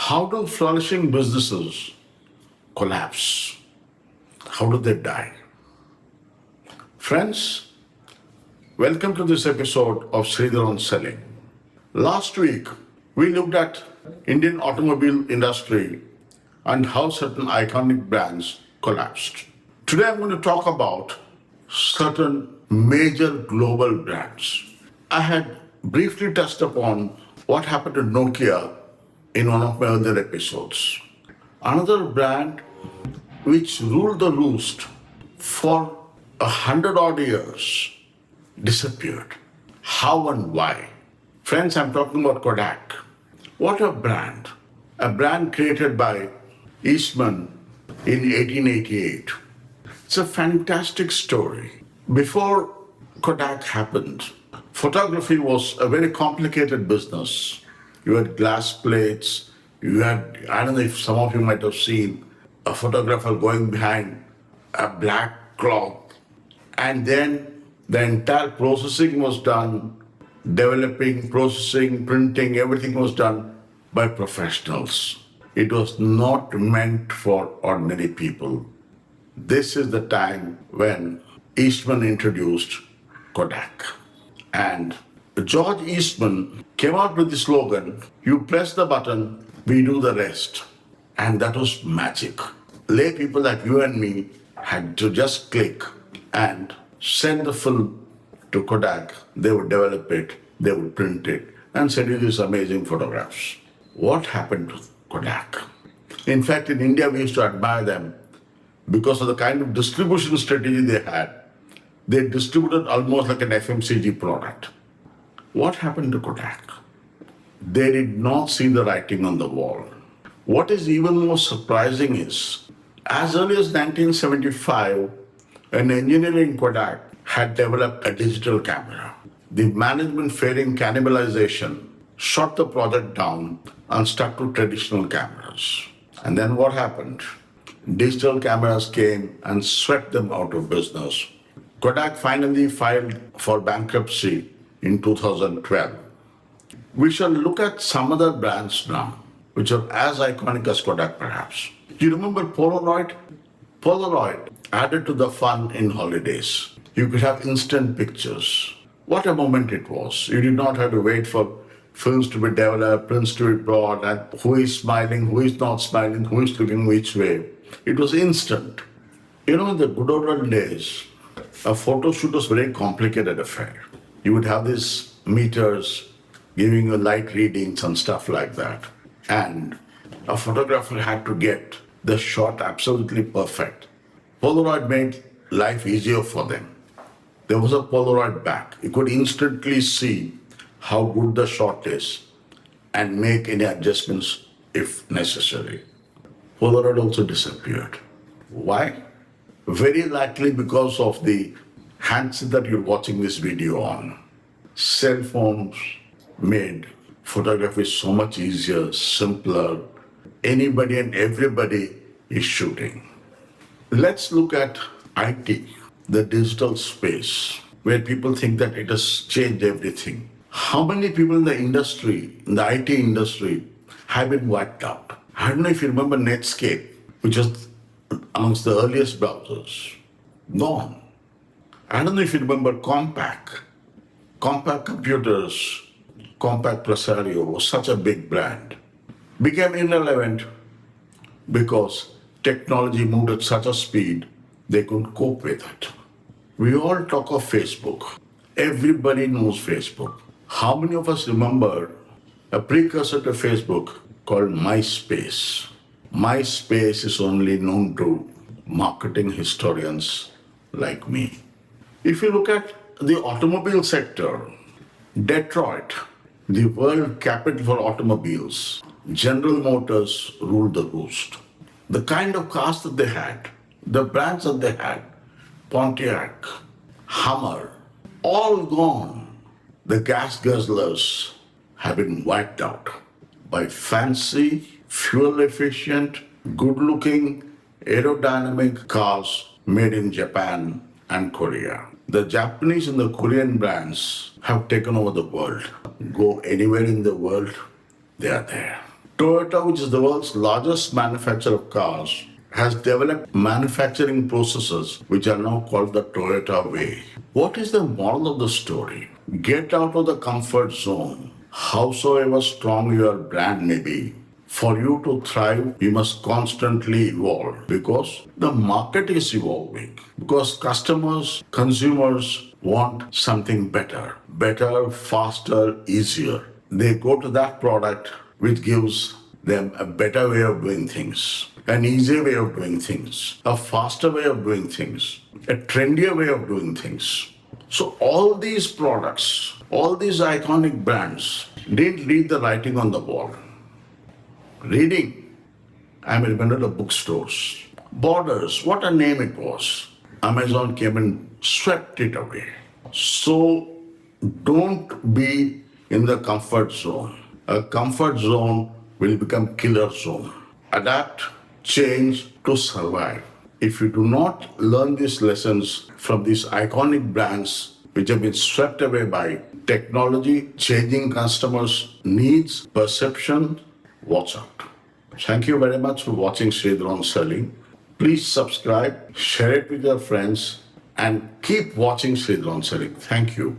How do flourishing businesses collapse? How do they die? Friends, welcome to this episode of Sridhar on Selling. Last week, we looked at Indian automobile industry and how certain iconic brands collapsed. Today, I'm going to talk about certain major global brands. I had briefly touched upon what happened to Nokia in one of my other episodes. Another brand which ruled the roost for 100 odd years disappeared. How and why? Friends, I'm talking about Kodak. What a brand! A brand created by Eastman in 1888. It's a fantastic story. Before Kodak happened, photography was a very complicated business. You had glass plates, you had, I don't know if some of you might have seen a photographer going behind a black cloth, and then the entire processing was done, developing, processing, printing, everything was done by professionals. It was not meant for ordinary people. This is the time when Eastman introduced Kodak. And George Eastman came out with the slogan, "You press the button, we do the rest." And that was magic. Lay people like you and me had to just click and send the film to Kodak. They would develop it, they would print it, and send you these amazing photographs. What happened to Kodak? In fact, in India, we used to admire them because of the kind of distribution strategy they had. They distributed almost like an FMCG product. What happened to Kodak? They did not see the writing on the wall. What is even more surprising is, as early as 1975, an engineer in Kodak had developed a digital camera. The management, fearing cannibalization, shut the project down and stuck to traditional cameras. And then what happened? Digital cameras came and swept them out of business. Kodak finally filed for bankruptcy in 2012. We shall look at some other brands now, which are as iconic as Kodak perhaps. Do you remember Polaroid? Polaroid added to the fun in holidays. You could have instant pictures. What a moment it was. You did not have to wait for films to be developed, prints to be brought, and who is smiling, who is not smiling, who is looking which way. It was instant. You know, in the good old days, a photo shoot was a very complicated affair. You would have these meters giving you light readings and stuff like that. And a photographer had to get the shot absolutely perfect. Polaroid made life easier for them. There was a Polaroid back. You could instantly see how good the shot is and make any adjustments if necessary. Polaroid also disappeared. Why? Very likely because of the handset that you're watching this video on. Cell phones made photography so much easier, simpler. Anybody and everybody is shooting. Let's look at IT, the digital space, where people think that it has changed everything. How many people in the industry, in the IT industry, have been wiped out? I don't know if you remember Netscape, which was amongst the earliest browsers. Gone. I don't know if you remember Compaq. Compaq Computers, Compaq Presario was such a big brand. Became irrelevant because technology moved at such a speed they couldn't cope with it. We all talk of Facebook. Everybody knows Facebook. How many of us remember a precursor to Facebook called MySpace? MySpace is only known to marketing historians like me. If you look at the automobile sector, Detroit, the world capital for automobiles, General Motors ruled the roost. The kind of cars that they had, the brands that they had, Pontiac, Hummer, all gone. The gas guzzlers have been wiped out by fancy, fuel-efficient, good-looking, aerodynamic cars made in Japan and Korea. The Japanese and the Korean brands have taken over the world. Go anywhere in the world, they are there. Toyota, which is the world's largest manufacturer of cars, has developed manufacturing processes which are now called the Toyota way. What is the moral of the story? Get out of the comfort zone. Howsoever strong your brand may be, for you to thrive, you must constantly evolve because the market is evolving. Because customers, consumers want something better, faster, easier. They go to that product which gives them a better way of doing things, an easier way of doing things, a faster way of doing things, a trendier way of doing things. So all these products, all these iconic brands didn't read the writing on the wall. Reading, I mean, went to the bookstores. Borders, what a name it was. Amazon came and swept it away. So don't be in the comfort zone. A comfort zone will become killer zone. Adapt, change to survive. If you do not learn these lessons from these iconic brands which have been swept away by technology, changing customers' needs, perception, watch out. Thank you very much for watching Sridhar on Selling. Please subscribe, share it with your friends, and keep watching Sridhar on Selling. Thank you.